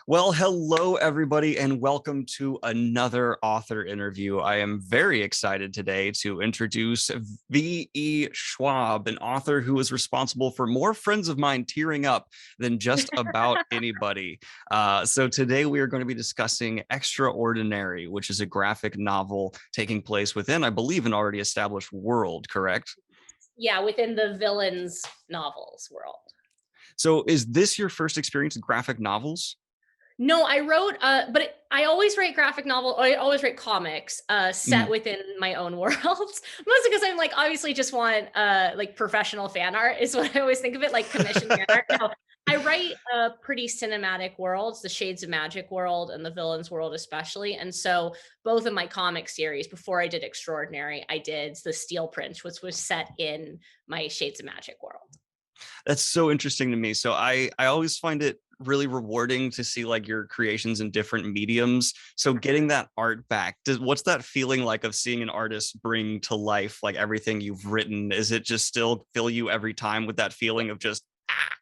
Well, hello, everybody, and welcome to another author interview. I am very excited today to introduce V.E. Schwab, an author who is responsible for more friends of mine tearing up than just about anybody. So today we are going to be discussing Extraordinary, which is a graphic novel taking place within, I believe, an already established world, correct? Yeah, within the villains novels world. So is this your first experience in graphic novels? No, I wrote, I always write graphic novel, or I always write comics, set Mhm. within my own world. Mostly because I'm like, obviously just want, like professional fan art is what I always think of it, like commissioned fan art. No, I write pretty cinematic worlds, the Shades of Magic world and the villains world especially. And so both of my comic series, before I did Extraordinary, I did the Steel Prince, which was set in my Shades of Magic world. That's so interesting to me. So I always find it really rewarding to see like your creations in different mediums. So getting that art back, what's that feeling like of seeing an artist bring to life like everything you've written? Is it just still fill you every time with that feeling of just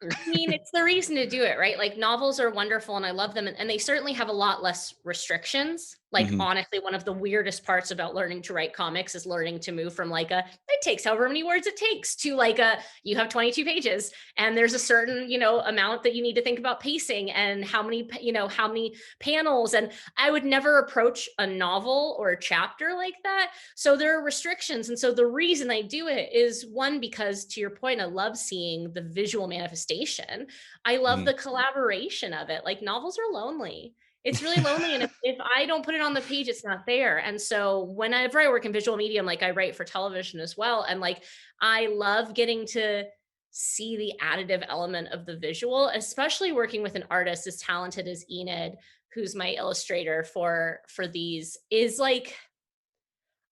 I mean, it's the reason to do it, right? Like novels are wonderful and I love them and they certainly have a lot less restrictions. Like Mhm. honestly, one of the weirdest parts about learning to write comics is learning to move from like a it takes however many words it takes to like a you have 22 pages and there's a certain, amount that you need to think about pacing and how many panels and I would never approach a novel or a chapter like that. So there are restrictions. And so the reason I do it is one, because to your point, I love seeing the visual manifestation. I love Mhm. the collaboration of it. Like novels are lonely. It's really lonely. And if I don't put it on the page, it's not there. And so whenever I work in visual medium, like I write for television as well. And like I love getting to see the additive element of the visual, especially working with an artist as talented as Enid, who's my illustrator for these, is like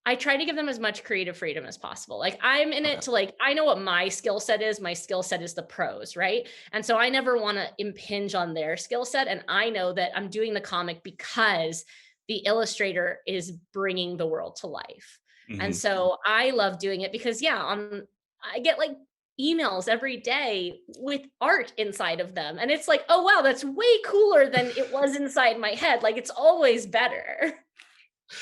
I try to give them as much creative freedom as possible. Like I'm in Okay. it to like I know what my skill set is. My skill set is the prose, right? And so I never want to impinge on their skill set and I know that I'm doing the comic because the illustrator is bringing the world to life. And Mhm. so I love doing it because I get like emails every day with art inside of them and it's like, "Oh wow, that's way cooler than it was inside my head." Like it's always better.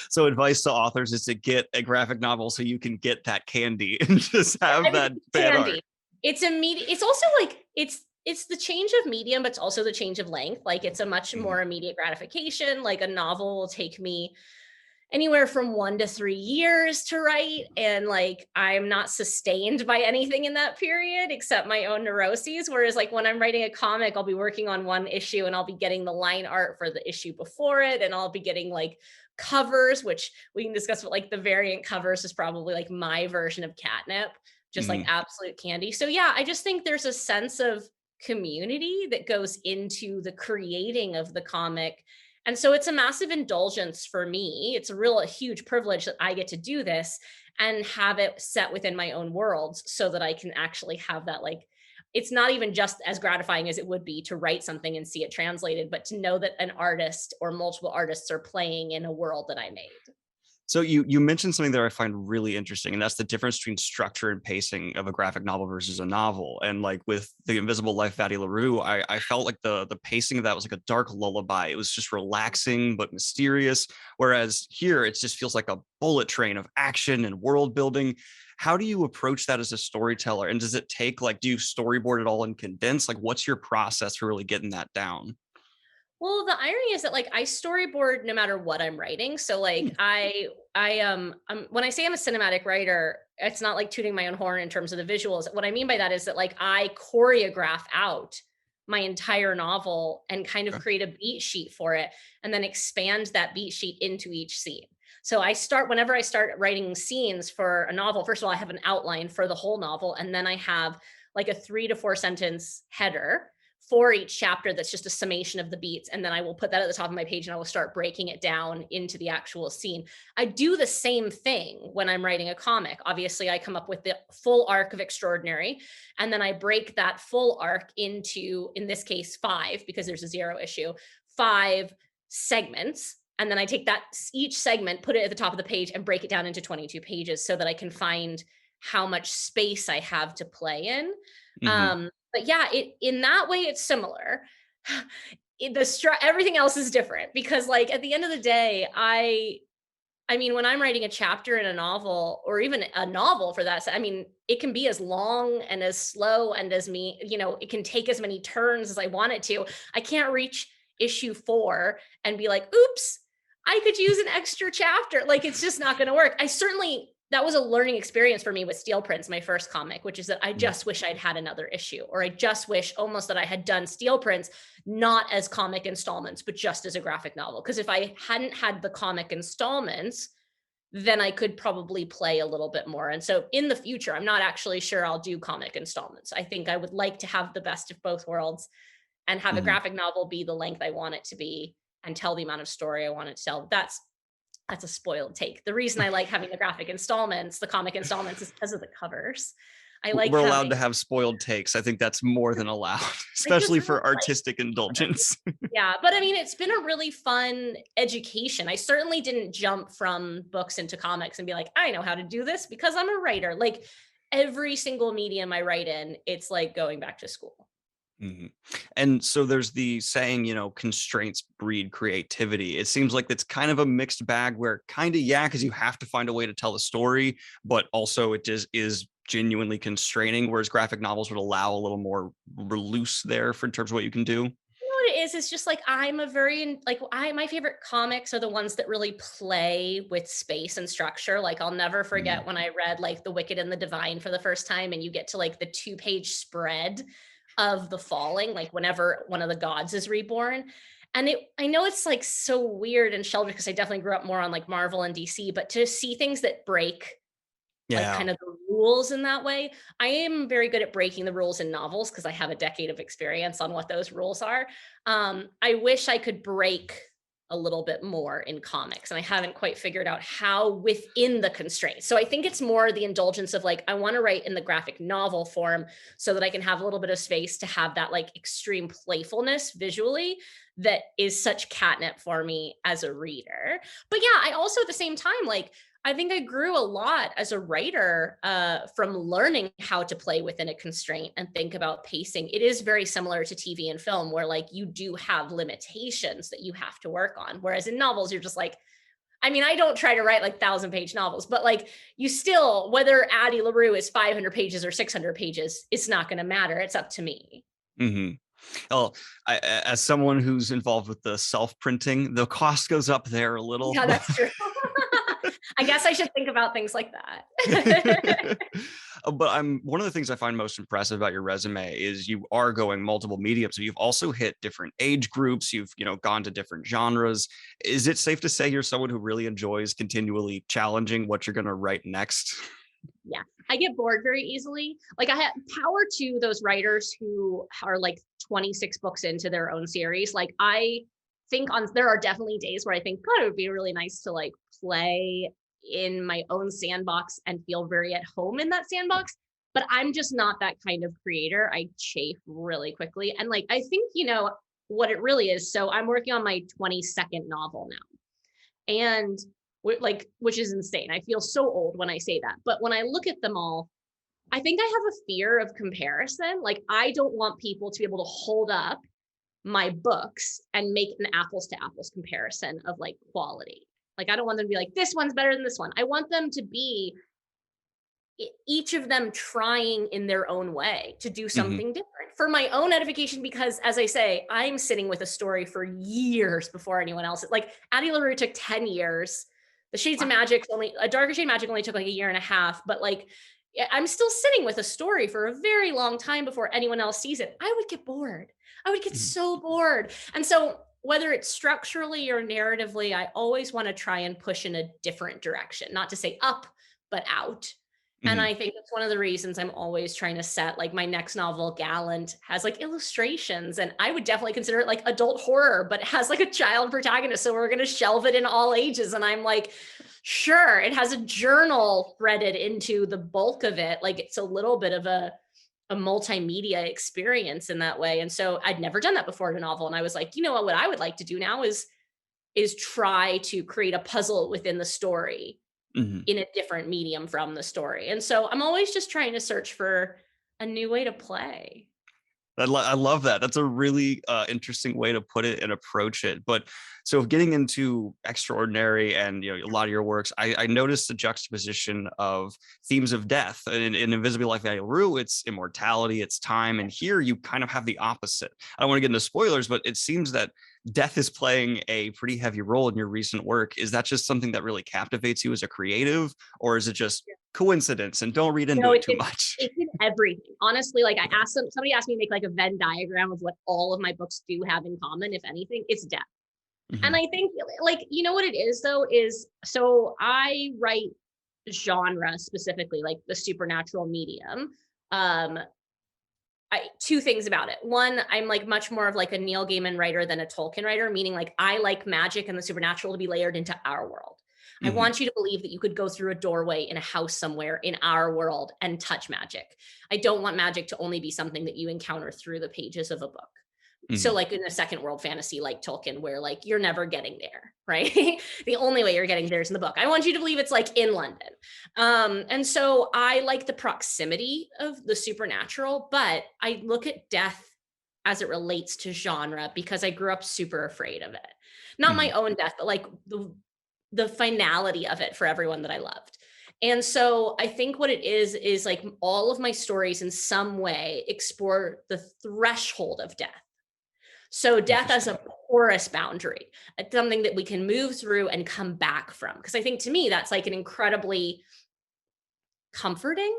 So advice to authors is to get a graphic novel so you can get that candy and just Yeah, have I mean, that it's fan art. candy. It's also like it's the change of medium, but it's also the change of length. Like it's a much Mhm. more immediate gratification. Like a novel will take me anywhere from 1 to 3 years to write, and, like, I'm not sustained by anything in that period except my own neuroses, whereas, like, when I'm writing a comic, I'll be working on 1 issue, and I'll be getting the line art for the issue before it, and I'll be getting, like, covers, which we can discuss, but, like, the variant covers is probably, like, my version of catnip, just, like, Mhm. absolute candy. So, yeah, I just think there's a sense of community that goes into the creating of the comic, and so it's a massive indulgence for me. It's a huge privilege that I get to do this and have it set within my own worlds so that I can actually have that like it's not even just as gratifying as it would be to write something and see it translated, but to know that an artist or multiple artists are playing in a world that I made. So you mentioned something that I find really interesting, and that's the difference between structure and pacing of a graphic novel versus a novel. And like with The Invisible Life of Addie LaRue, I felt like the pacing of that was like a dark lullaby. It was just relaxing but mysterious. Whereas here it just feels like a bullet train of action and world building. How do you approach that as a storyteller? And does it take like do you storyboard it all and condense? Like what's your process for really getting that down? Well, the irony is that like I storyboard no matter what I'm writing. So like Hmm. when I say I'm a cinematic writer, it's not like tooting my own horn in terms of the visuals. What I mean by that is that like I choreograph out my entire novel and kind of Okay. create a beat sheet for it and then expand that beat sheet into each scene. So I start whenever I start writing scenes for a novel, first of all, I have an outline for the whole novel and then I have like a 3 to 4 sentence header for each chapter that's just a summation of the beats. And then I will put that at the top of my page and I will start breaking it down into the actual scene. I do the same thing when I'm writing a comic. Obviously, I come up with the full arc of Extraordinary, and then I break that full arc into, in this case, 5, because there's a 0 issue, 5 segments. And then I take that each segment, put it at the top of the page, and break it down into 22 pages so that I can find how much space I have to play in. Hmm. But yeah, it in that way, it's similar. everything else is different because like at the end of the day, I mean, when I'm writing a chapter in a novel or even a novel for that, I mean, it can be as long and as slow and as it can take as many turns as I want it to. I can't reach issue 4 and be like, oops, I could use an extra chapter. Like, it's just not going to work. That was a learning experience for me with Steel Prince, my first comic, which is that I Mm. just wish I'd had another issue, or I just wish almost that I had done Steel Prince not as comic installments, but just as a graphic novel. Because if I hadn't had the comic installments, then I could probably play a little bit more. And so in the future, I'm not actually sure I'll do comic installments. I think I would like to have the best of both worlds and have a Mhm. graphic novel be the length I want it to be and tell the amount of story I want it to tell. That's a spoiled take. The reason I like having the graphic installments, the comic installments, is because of the covers. I like We're allowed to having have spoiled takes. I think that's more than allowed, I just especially really for like artistic covers. indulgence. Yeah, but I mean, it's been a really fun education. I certainly didn't jump from books into comics and be like, I know how to do this because I'm a writer. Like every single medium I write in, it's like going back to school. Mhm. And so there's the saying, constraints breed creativity. It seems like it's kind of a mixed bag where kind of, yeah, because you have to find a way to tell the story, but also it just is genuinely constraining, whereas graphic novels would allow a little more loose there for in terms of what you can do. You know what it is? It's just like I'm a very like I my favorite comics are the ones that really play with space and structure. Like I'll never Mm. forget when I read like The Wicked and the Divine for the first time, and you get to like the 2-page spread of the falling, like whenever one of the gods is reborn. And I know it's like so weird and sheltered because I definitely grew up more on like Marvel and DC, but to see things that break like Yeah. kind of the rules in that way. I am very good at breaking the rules in novels because I have a decade of experience on what those rules are. I wish I could break a little bit more in comics, and I haven't quite figured out how within the constraints. So I think it's more the indulgence of like, I want to write in the graphic novel form so that I can have a little bit of space to have that like extreme playfulness visually that is such catnip for me as a reader. But yeah, I also at the same time, like, I think I grew a lot as a writer from learning how to play within a constraint and think about pacing. It is very similar to TV and film, where like you do have limitations that you have to work on. Whereas in novels, you're just like, I mean, I don't try to write like 1,000-page novels, but like you still, whether Addie LaRue is 500 pages or 600 pages, it's not going to matter. It's up to me. Hmm. Well, as someone who's involved with the self printing, the cost goes up there a little. Yeah, that's true. I guess I should think about things like that. But one of the things I find most impressive about your resume is you are going multiple mediums. So you've also hit different age groups. You've gone to different genres. Is it safe to say you're someone who really enjoys continually challenging what you're going to write next? Yeah, I get bored very easily. Like I have power to those writers who are like 26 books into their own series. Like I think there are definitely days where I think, God, it would be really nice to like play in my own sandbox and feel very at home in that sandbox. But I'm just not that kind of creator. I chafe really quickly. And like, I think, what it really is. So I'm working on my 22nd novel now. And like, which is insane. I feel so old when I say that. But when I look at them all, I think I have a fear of comparison. Like, I don't want people to be able to hold up my books and make an apples to apples comparison of like quality. Like, I don't want them to be like, this one's better than this one. I want them to be each of them trying in their own way to do Hmm. something different for my own edification. Because as I say, I'm sitting with a story for years before anyone else. Like Addie LaRue took 10 years. The Shades of Magic only, a Darker Shade of Magic only took like a year and a half, but like I'm still sitting with a story for a very long time before anyone else sees it. I would get bored. I would get so bored. And so whether it's structurally or narratively, I always want to try and push in a different direction, not to say up, but out. And Hmm. I think that's one of the reasons I'm always trying to set like my next novel, Gallant, has like illustrations, and I would definitely consider it like adult horror, but it has like a child protagonist. So we're going to shelve it in all ages. And I'm like, sure, it has a journal threaded into the bulk of it. Like it's a little bit of a multimedia experience in that way. And so I'd never done that before in a novel. And I was like, you know what I would like to do now is try to create a puzzle within the story Hmm. in a different medium from the story. And so I'm always just trying to search for a new way to play. I love that. That's a really interesting way to put it and approach it. But so getting into extraordinary and a lot of your works, I noticed the juxtaposition of themes of death. In Invisible Life of Rue, it's immortality, it's time, and here you kind of have the opposite. I don't want to get into spoilers, but it seems that death is playing a pretty heavy role in your recent work. Is that just something that really captivates you as a creative, or is it just coincidence? And don't read into No, it too much. it's in everything. Honestly, like somebody asked me to make like a Venn diagram of what all of my books do have in common, if anything, it's death. And Mhm. I think like, you know what it is though, is so I write genre specifically, like the supernatural medium. Um, two things about it. One, I'm like much more of like a Neil Gaiman writer than a Tolkien writer, meaning like I like magic and the supernatural to be layered into our world. I Mhm. want you to believe that you could go through a doorway in a house somewhere in our world and touch magic. I don't want magic to only be something that you encounter through the pages of a book. So Mhm. like in a second world fantasy like Tolkien, where like you're never getting there, right? The only way you're getting there is in the book. I want you to believe it's like in London. And so I like the proximity of the supernatural, but I look at death as it relates to genre because I grew up super afraid of it. Not my Mhm. own death, but like the finality of it for everyone that I loved. And so I think what it is like all of my stories in some way explore the threshold of death. So death as Interesting. a porous boundary, something that we can move through and come back from. Because I think to me, that's like an incredibly comforting.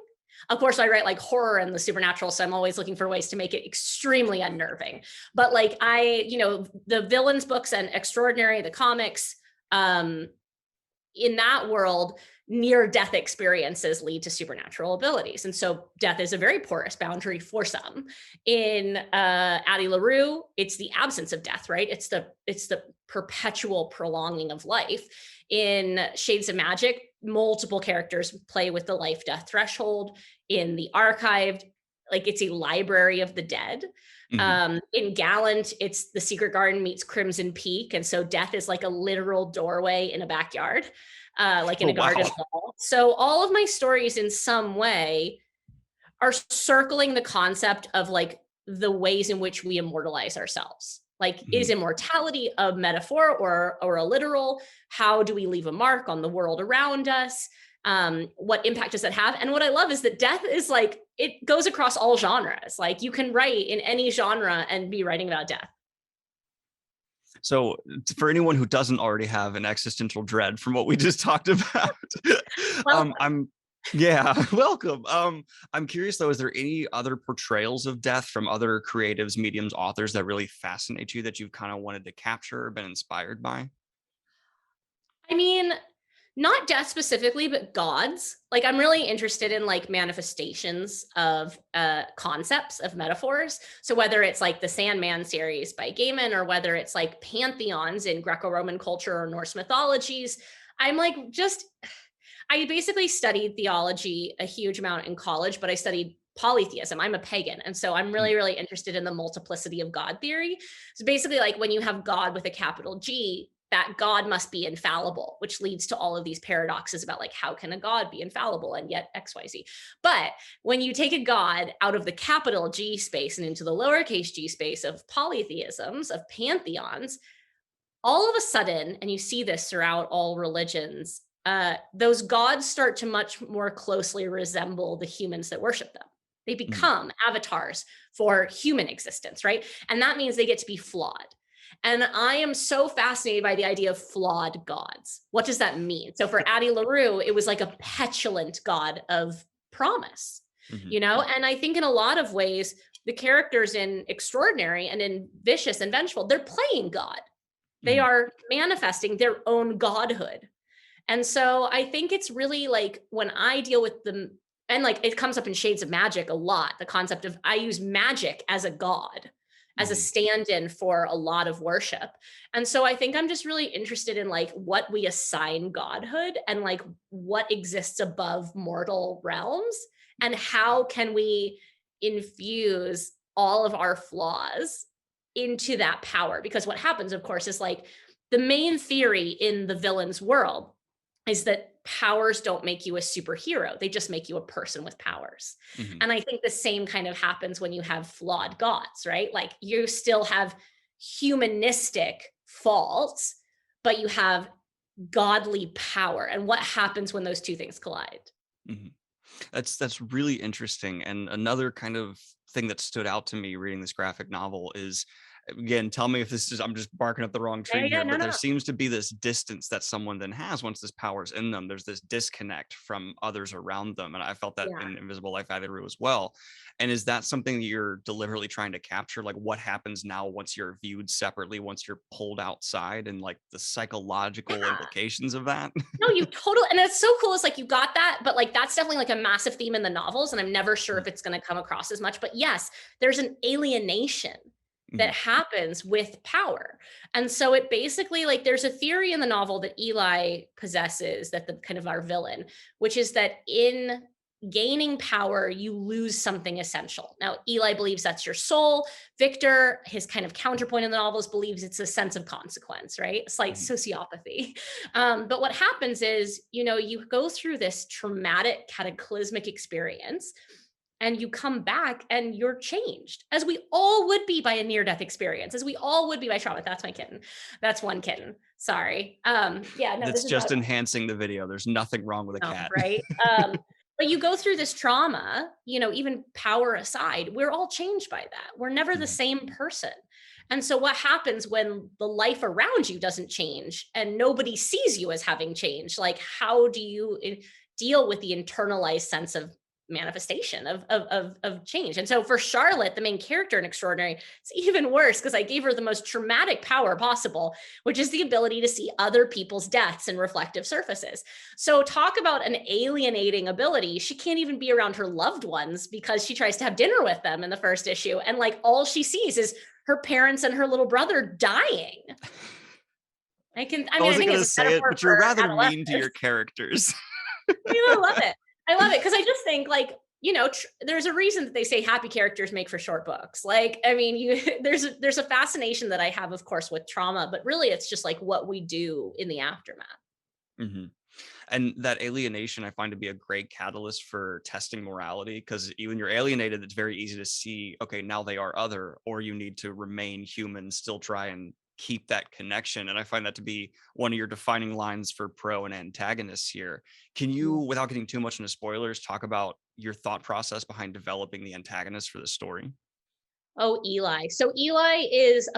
Of course, I write like horror and the supernatural, so I'm always looking for ways to make it extremely unnerving. But like the villains books and extraordinary, the comics, um, in that world, near death experiences lead to supernatural abilities. And so death is a very porous boundary for some. In Addie LaRue, it's the absence of death, right? It's the perpetual prolonging of life. In Shades of Magic, multiple characters play with the life death threshold. In the archived, like it's a library of the dead. Mhm. In Gallant, it's the Secret Garden meets Crimson Peak. And so death is like a literal doorway in a backyard, like in Oh, a garden wow. wall. So all of my stories in some way are circling the concept of like the ways in which we immortalize ourselves. Like, is Mhm. immortality a metaphor or a literal? How do we leave a mark on the world around us? What impact does that have? And what I love is that death is like, it goes across all genres. Like you can write in any genre and be writing about death. So, for anyone who doesn't already have an existential dread from what we just talked about, Well, I'm yeah, welcome. I'm curious though, is there any other portrayals of death from other creatives, mediums, authors that really fascinate you that you've kind of wanted to capture or been inspired by? I mean, not death specifically, but gods. Like I'm really interested in like manifestations of concepts of metaphors. So whether it's like the Sandman series by Gaiman or whether it's like pantheons in Greco-Roman culture or Norse mythologies, I'm like just I basically studied theology a huge amount in college, but I studied polytheism. I'm a pagan. And so I'm Mm. really, really interested in the multiplicity of God theory. So basically, like when you have God with a capital G, that God must be infallible, which leads to all of these paradoxes about like, how can a God be infallible and yet XYZ? But when you take a God out of the capital G space and into the lowercase g space of polytheisms, of pantheons, all of a sudden, and you see this throughout all religions, those gods start to much more closely resemble the humans that worship them. They Mhm. become avatars for human existence, right? And that means they get to be flawed. And I am so fascinated by the idea of flawed gods. What does that mean? So for Addie LaRue, it was like a petulant god of promise, Mhm. you know? And I think in a lot of ways, the characters in Extraordinary and in Vicious and Vengeful, they're playing God. They Mhm. are manifesting their own godhood. And so I think it's really like when I deal with them, and like it comes up in Shades of Magic a lot, the concept of I use magic as a god, as a Mhm. stand in for a lot of worship. And so I think I'm just really interested in like what we assign godhood and like what exists above mortal realms and how can we infuse all of our flaws into that power. Because what happens, of course, is like the main theory in the villain's world is that powers don't make you a superhero. They just make you a person with powers. Mhm. And I think the same kind of happens when you have flawed gods, right? Like you still have humanistic faults, but you have godly power. And what happens when those two things collide? Mhm. That's really interesting. And another kind of thing that stood out to me reading this graphic novel is, again, tell me if this is I'm just barking up the wrong Yeah, tree yeah, here, no, but no, there no. seems to be this distance that someone then has once this power's in them. There's this disconnect from others around them. And I felt that Yeah. in Invisible Life Aviru as well. And is that something that you're deliberately trying to capture? Like what happens now once you're viewed separately, once you're pulled outside, and like the psychological Yeah. implications of that? No, you totally, and it's so cool. It's like you got that, but like that's definitely like a massive theme in the novels, and I'm never sure if it's going to come across as much. But yes, there's an alienation that Mhm. happens with power. And so it basically, like, there's a theory in the novel that Eli possesses, that the kind of our villain, which is that in gaining power, you lose something essential. Now, Eli believes that's your soul. Victor, his kind of counterpoint in the novels, believes it's a sense of consequence, right? It's like Mhm. sociopathy. But what happens is, you go through this traumatic, cataclysmic experience and you come back and you're changed, as we all would be by a near death experience, as we all would be by trauma. That's my kitten. That's one kitten. Sorry. Yeah, no, this That's is not just enhancing the video. There's nothing wrong with a no, cat. right? But you go through this trauma, even power aside, we're all changed by that. We're never the Mhm. same person. And so what happens when the life around you doesn't change and nobody sees you as having changed? Like, how do you deal with the internalized sense of manifestation of change? And so for Charlotte, the main character in Extraordinary, it's even worse because I gave her the most traumatic power possible, which is the ability to see other people's deaths in reflective surfaces. So talk about an alienating ability. She can't even be around her loved ones because she tries to have dinner with them in the first issue. And like all she sees is her parents and her little brother dying. I I mean, I wasn't think gonna it's a say it, metaphor but you're for rather mean to your adolescence. characters. I love it. I love it because I just think like, there's a reason that they say happy characters make for short books. Like, I mean, there's a fascination that I have, of course, with trauma, but really it's just like what we do in the aftermath. Mhm. And that alienation I find to be a great catalyst for testing morality, because even you're alienated, it's very easy to see, okay, now they are other, or you need to remain human, still try and keep that connection. And I find that to be one of your defining lines for pro and antagonists here. Can you, without getting too much into spoilers, talk about your thought process behind developing the antagonist for the story? Oh, Eli. So Eli is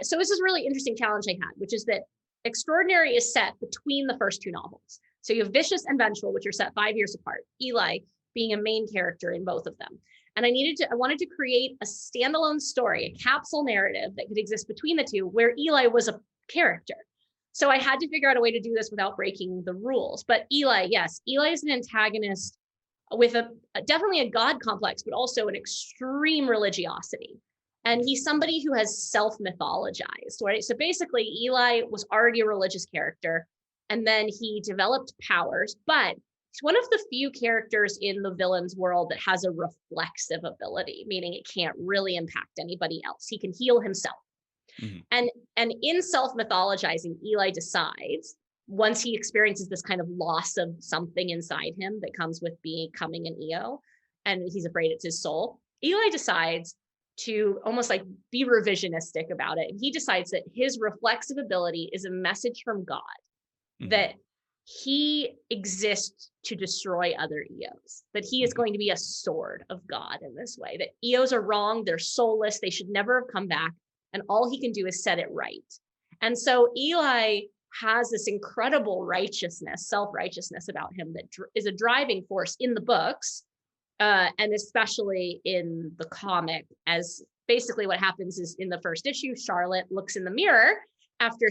so this is a really interesting challenge I had, which is that Extraordinary is set between the first two novels. So you have Vicious and Vengeful, which are set 5 years apart. Eli being a main character in both of them. And I wanted to create a standalone story, a capsule narrative that could exist between the two where Eli was a character. So I had to figure out a way to do this without breaking the rules. But Eli, yes, Eli is an antagonist with definitely a god complex, but also an extreme religiosity. And he's somebody who has self mythologized, right? So basically, Eli was already a religious character, and then he developed powers, but he's one of the few characters in the villain's world that has a reflexive ability, meaning it can't really impact anybody else. He can heal himself. Mhm. And in self-mythologizing, Eli decides, once he experiences this kind of loss of something inside him that comes with becoming an EO, and he's afraid it's his soul, Eli decides to almost like be revisionistic about it. And he decides that his reflexive ability is a message from God, Mhm. that he exists to destroy other EOs, that he is Mhm. going to be a sword of God in this way, that EOs are wrong, they're soulless, they should never have come back, and all he can do is set it right. And so Eli has this incredible righteousness, self-righteousness about him that is a driving force in the books, and especially in the comic, as basically what happens is in the first issue, Charlotte looks in the mirror after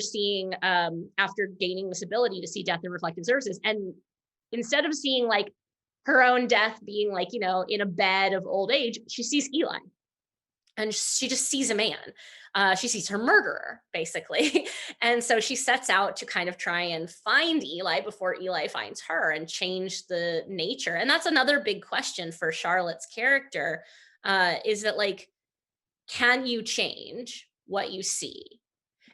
gaining this ability to see death in reflective surfaces, and instead of seeing like her own death being like, in a bed of old age, she sees Eli, and she just sees a man. She sees her murderer, basically. And so she sets out to kind of try and find Eli before Eli finds her and change the nature. And that's another big question for Charlotte's character, is that like, can you change what you see?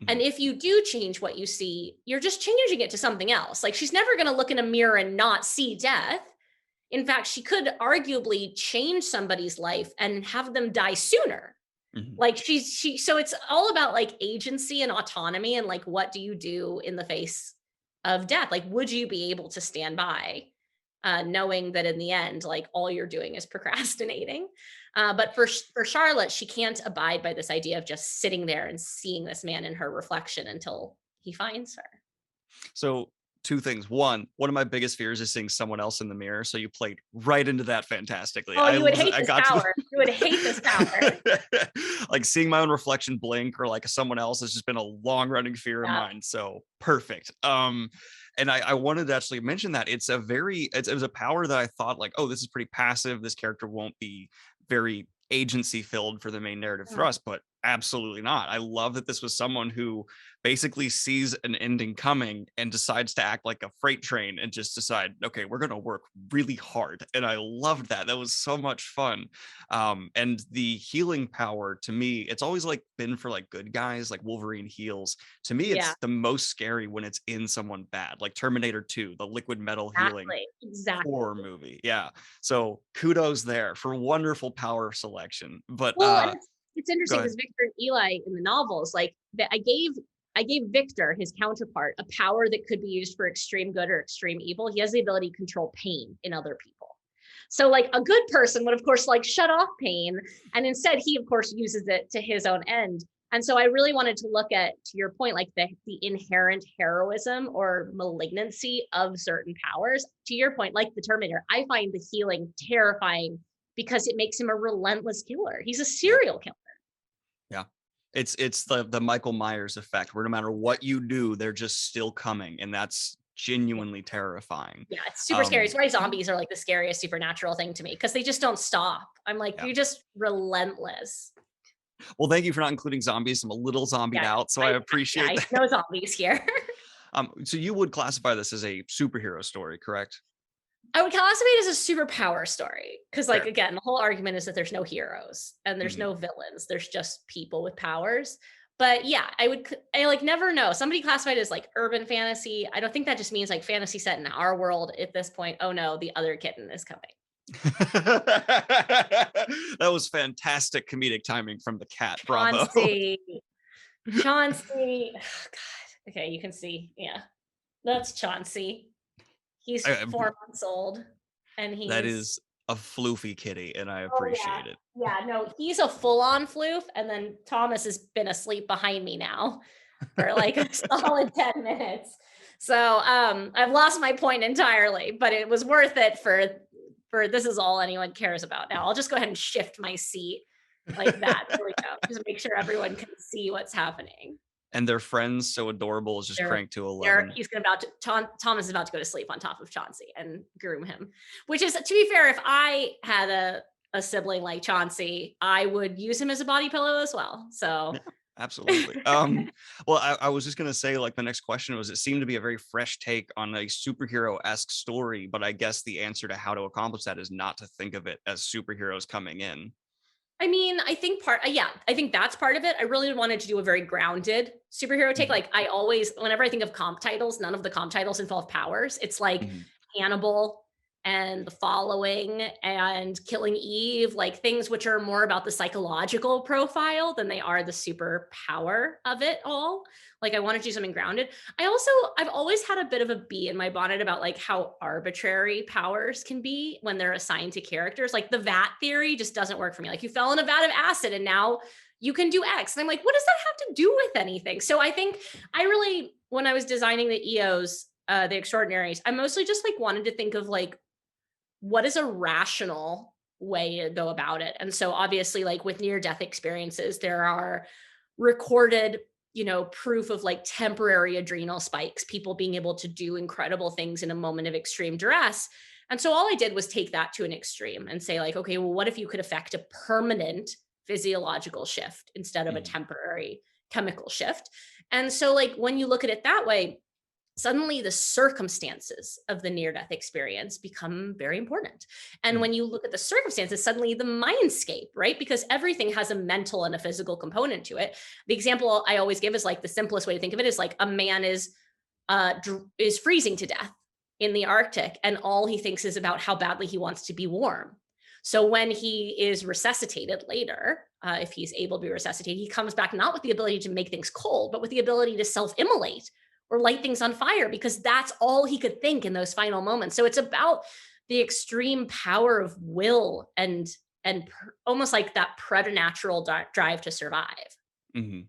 And Mhm. if you do change what you see, you're just changing it to something else. Like she's never going to look in a mirror and not see death. In fact, she could arguably change somebody's life and have them die sooner. Mhm. Like so it's all about like agency and autonomy and like what do you do in the face of death? Like would you be able to stand by knowing that in the end like all you're doing is procrastinating? But for Charlotte, she can't abide by this idea of just sitting there and seeing this man in her reflection until he finds her. So, two things. One of my biggest fears is seeing someone else in the mirror, so you played right into that fantastically. Oh, you would hate I this got to power. You would hate this power. the like, seeing my own reflection blink or, like, someone else has just been a long-running fear of Yeah. mine, so perfect. And I wanted to actually mention that it was a power that I thought, like, "Oh, this is pretty passive. This character won't be very agency-filled for the main narrative Mm. thrust," but absolutely not. I love that this was someone who basically sees an ending coming and decides to act like a freight train and just decide, okay, we're going to work really hard. And I loved that. That was so much fun. And the healing power to me, it's always like been for like good guys, like Wolverine heals. To me, Yeah, it's the most scary when it's in someone bad, like Terminator 2, the liquid metal healing exactly. Exactly. horror movie. Yeah. So kudos there for wonderful power selection. But Well, and it's go interesting ahead. because Victor and Eli in the novels, like I gave Victor, his counterpart, a power that could be used for extreme good or extreme evil. He has the ability to control pain in other people. So, like a good person would, of course, like shut off pain, and instead he, of course, uses it to his own end. And so, I really wanted to look at, to your point, like the inherent heroism or malignancy of certain powers. To your point, like the Terminator, I find the healing terrifying because it makes him a relentless killer. He's a Yep. serial killer. Yeah. It's the Michael Myers effect, where no matter what you do, they're just still coming, and that's genuinely terrifying. Yeah, it's super scary. Um, It's why zombies are like the scariest supernatural thing to me because they just don't stop. I'm like, yeah. you're just relentless. Well, thank you for not including zombies. I'm a little zombied Yeah, out, so I, I yeah, appreciate that. no zombies here. So you would classify this as a superhero story, correct? I would classify it as a superpower story because, like, Fair. again, the whole argument is that there's no heroes and there's Mhm. no villains. There's just people with powers. But yeah, I like never know. Somebody classified it as like urban fantasy. I don't think that just means like fantasy set in our world at this point. Oh no, the other kitten is coming. That was fantastic comedic timing from the cat. Bravo. Chauncey. Chauncey. Oh, God. Okay, you can see. Yeah, that's Chauncey. He's I- 4 months old, and that he's is a floofy kitty, and I oh yeah, appreciate it. yeah. No, he's a full-on floof, and then Thomas has been asleep behind me now for like a solid 10 minutes. So I've lost my point entirely, but it was worth it for this is all anyone cares about now. I'll just go ahead and shift my seat like that. There we go. Just make sure everyone can see what's happening. And their friends so adorable is just They're cranked to they're 11. he's gonna about to Thomas is about to go to sleep on top of Chauncey and groom him, which is, to be fair, if I had a sibling like Chauncey, I would use him as a body pillow as well. So Yeah, absolutely. Well, I was just gonna say, like, the next question was, it seemed to be a very fresh take on a superhero-esque story, but I guess the answer to how to accomplish that is not to think of it as superheroes coming in. I mean, I think yeah, I think that's part of it. I really wanted to do a very grounded superhero take. Mhm, Like I always, whenever I think of comp titles, none of the comp titles involve powers. It's like mhm, Hannibal and The Following and Killing Eve, like things which are more about the psychological profile than they are the superpower of it all. Like I wanted to do something grounded. I've always had a bit of a bee in my bonnet about like how arbitrary powers can be when they're assigned to characters. Like the vat theory just doesn't work for me. Like you fell in a vat of acid and now you can do X. And I'm like, what does that have to do with anything? So I think I really, when I was designing the EOs, the extraordinaries, I mostly just like wanted to think of like what is a rational way to go about it. And so obviously like with near death experiences, there are recorded, proof of like temporary adrenal spikes, people being able to do incredible things in a moment of extreme duress. And so all I did was take that to an extreme and say like, okay, well, what if you could affect a permanent physiological shift instead of a mhm, temporary chemical shift? And so like when you look at it that way, suddenly the circumstances of the near death experience become very important. And Mm, when you look at the circumstances, suddenly the mindscape, right? Because everything has a mental and a physical component to it. The example I always give is like the simplest way to think of it is like a man is freezing to death in the Arctic, and all he thinks is about how badly he wants to be warm. So when he is resuscitated later, if he's able to be resuscitated, he comes back not with the ability to make things cold, but with the ability to self-immolate or light things on fire, because that's all he could think in those final moments. So it's about the extreme power of will and almost like that preternatural drive to survive. mhm.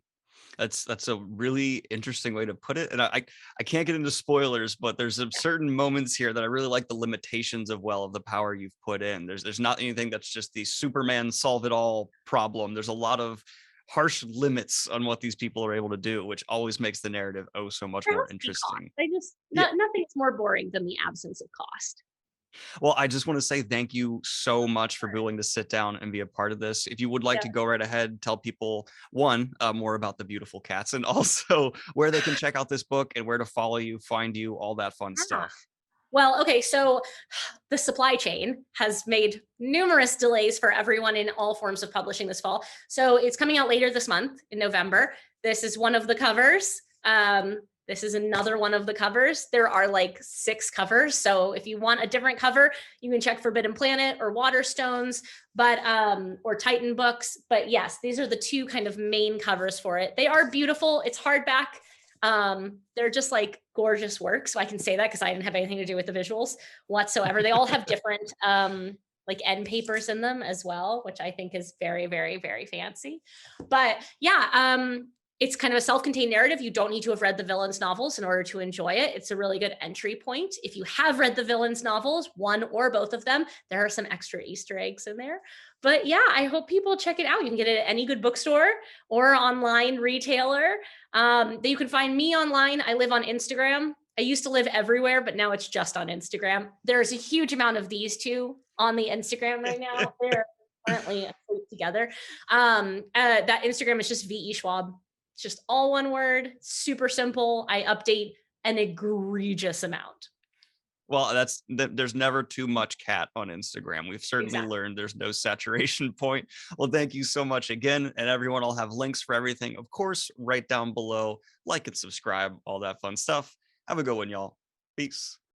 That's a really interesting way to put it, and I can't get into spoilers, but there's some certain moments here that I really like the limitations of, well, of the power you've put in. There's not anything that's just the Superman solve it all problem. There's a lot of harsh limits on what these people are able to do, which always makes the narrative oh so much There more has to be cost. interesting. I just Yeah. nothing's more boring than the absence of cost. Well, I just want to say thank you so much for being willing to sit down and be a part of this. If you would like Yeah. to go right ahead, tell people one, more about the beautiful cats, and also where they can check out this book and where to follow you, find you, all that fun Yeah. stuff. Well, okay, so the supply chain has made numerous delays for everyone in all forms of publishing this fall. So it's coming out later this month in November. This is one of the covers. This is another one of the covers. There are like 6 covers. So if you want a different cover, you can check Forbidden Planet or Waterstones, but or Titan Books. But yes, these are the 2 kind of main covers for it. They are beautiful. It's hardback. They're just like gorgeous work. So I can say that because I didn't have anything to do with the visuals whatsoever. They all have different like end papers in them as well, which I think is very, very, very fancy. But yeah, it's kind of a self-contained narrative. You don't need to have read the villain's novels in order to enjoy it. It's a really good entry point. If you have read the villain's novels, one or both of them, there are some extra Easter eggs in there. But yeah, I hope people check it out. You can get it at any good bookstore or online retailer. You can find me online. I live on Instagram. I used to live everywhere, but now it's just on Instagram. There's a huge amount of these 2 on the Instagram right now. They're currently asleep together. That Instagram is just VE Schwab. It's just all one word, super simple. I update an egregious amount. Well, there's never too much cat on Instagram. We've certainly Exactly. learned there's no saturation point. Well, thank you so much again. And everyone, I'll have links for everything, of course, right down below. Like and subscribe, all that fun stuff. Have a good one, y'all. Peace.